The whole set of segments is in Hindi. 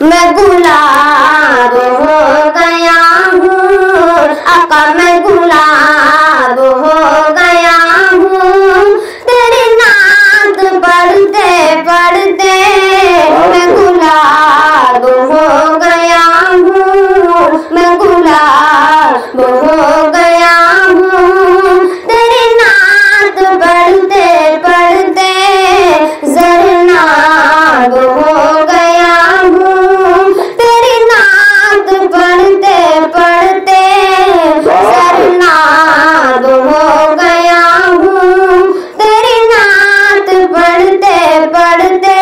मैं गुलाब हो गया हूँ, आका मैं गुलाब हो गया हूँ। तेरी नात पढ़ते पढ़ते मैं गुलाब हो गया हूँ, मैं गुलाब हो गया हूँ। तेरी नात पढ़ते पढ़ते ज़रनाब हो गया हूँ। तेरी नात पढ़ते पढ़ते ज़रनाब हो गया हूँ। तेरी नात पढ़ते पढ़ते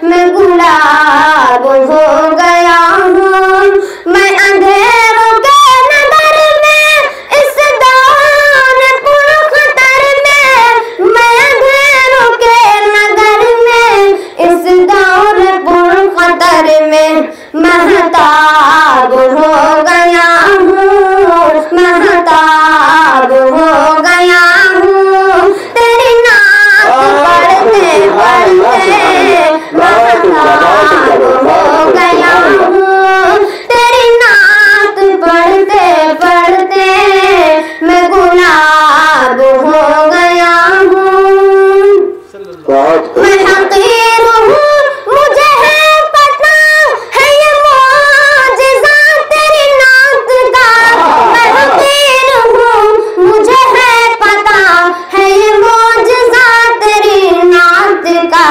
मैं गुलाब हो गया हूँ। मैं अंधेरों के नगर में इस दौर पुरखतर में, मैं अंधेरों के नगर में इस दौर पुरखतर में महताब हो गया हूँ, महताब हो गया हूँ। तेरी नात पढ़ते पढ़ते महताब हो गया हूँ। तेरी नात पढ़ते पढ़ते मैं गुलाब हो गया हूँ। मैं हकीर हूँ, मुझे है पता है ये मौजिज़ा तेरी नात का। मैं हकीर हूँ, मुझे है पता है ये मौजिज़ा तेरी नात का।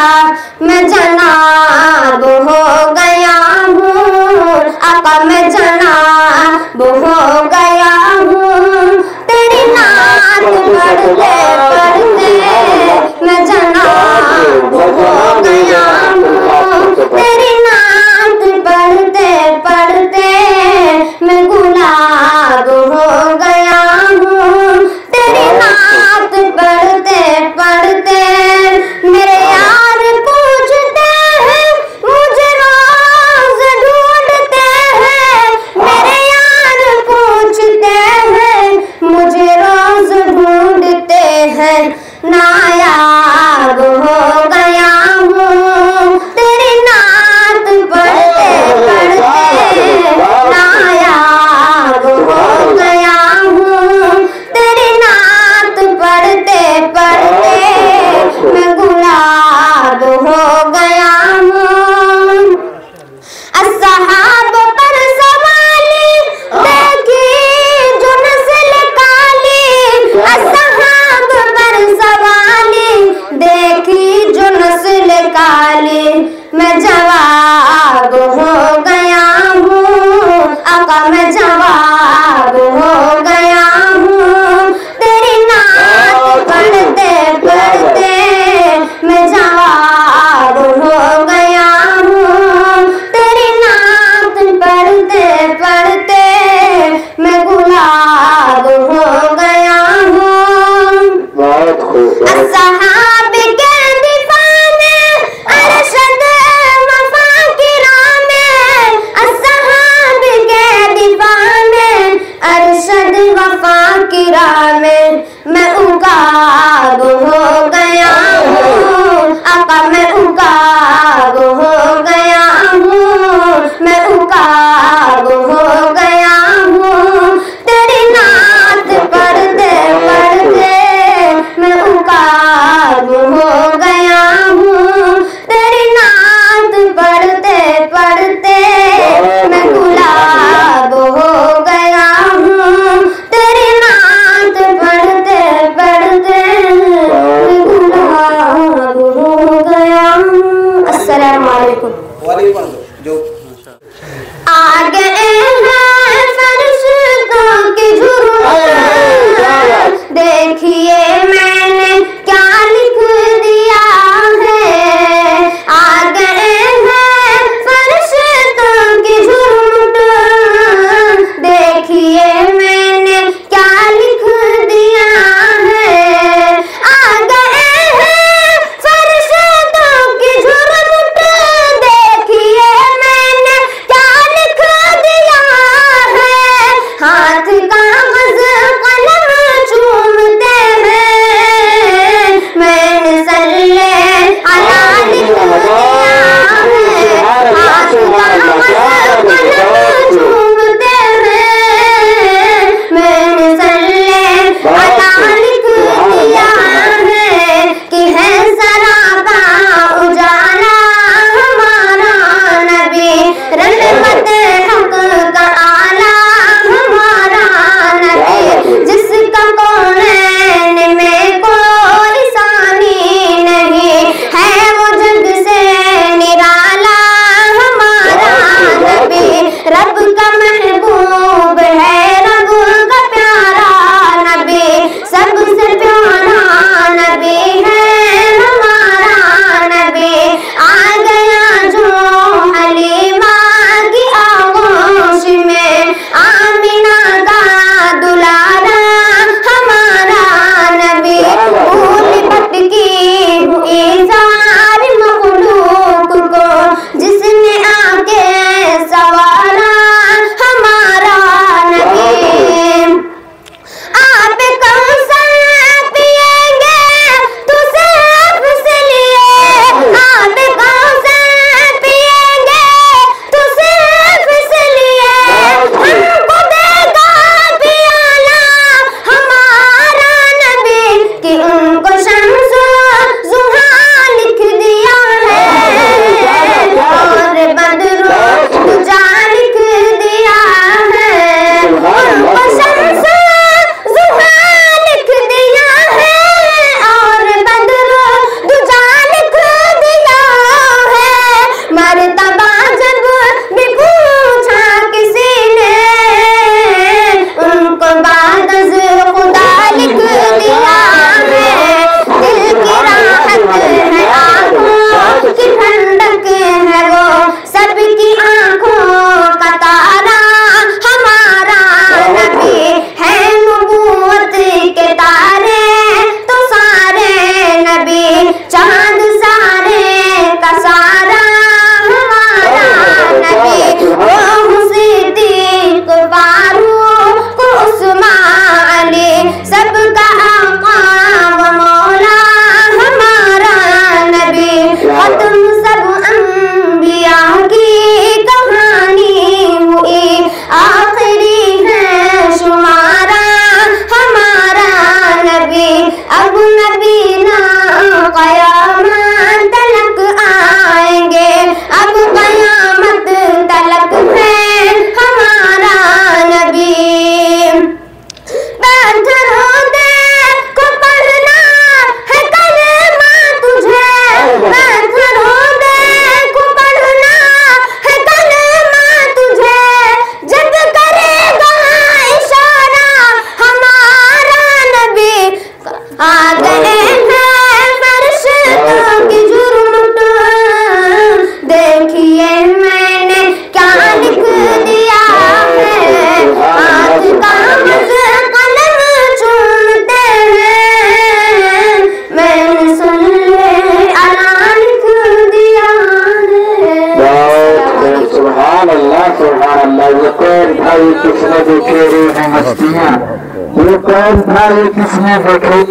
मैं जनाब हो गया हूँ, आका मैं जनाब हो गया हूँ। तेरी नात पढ़ते पढ़ते मैं जनाब हो गया हूँ। तेरी नात पढ़ते पढ़ते मैं गुलाब हो गया हूँ। तेरी नात पढ़ते पढ़ते मेरे यार पूछते हैं, मुझे रोज ढूंढते हैं। मेरे यार पूछते हैं, मुझे रोज ढूंढते हैं। नायाब हो गया हूँ, तेरी नात पढ़ते पढ़ते नायाब हो गया हूँ। तेरी नात पढ़ते पढ़ते मैं गुलाब हो गया हूँ। अस्सहाब पर सवाली देखी जो नस्ल काली, अस्सहाब पर सवाली देखी जो नस्ल काली। मैं जवाब हो गया हूँ, आका मैं जवाब हो गया हूँ। तेरी नात पढ़ते पढ़ते मैं जवाब हो गया हूँ। तेरी नात पढ़ते पढ़ते मैं गुलाब हो गया हूँ। अस्सहाब के दिफा में अरशद वफा की राह में, अस्सहाब के दिफा में अरशद वफा की राह में मैं उगाब हो गया हूँ, आका मैं उगाब हो गया हूँ, मैं उगाब हो गया हूँ। तेरी नात पढ़ते पढ़ते मैं उगाब हो गया हूँ। तेरी नात पढ़ते पढ़ते मैं गुलाब हो गया हूँ। तेरी नात पढ़ते पढ़ते मैं गुलाब हो गया हूँ। अस्सलाम वालेकुम। जो आगे हैं फरिश्तों की झुर्मुट, देखिए मैंने क्या लिख दिया है। आगे हैं फरिश्तों की झुर्मुट, देखिए मैंने क्या लिख दिया है। आगे हैं फरिश्तों की झुर्मुट, देखिए मैंने क्या लिख दिया हैं फरिश्तों की जुर्म, देखिए मैंने क्या लिख दिया है, हाथ कागज कलम चूमते हैं, मैंने सल्ले अला लिख दिया है। सुभान अल्लाह सुभान अल्लाह। ये कौन भाई किसने देखे रे हैं मस्तियाँ, ये कौन भाई किसने देखे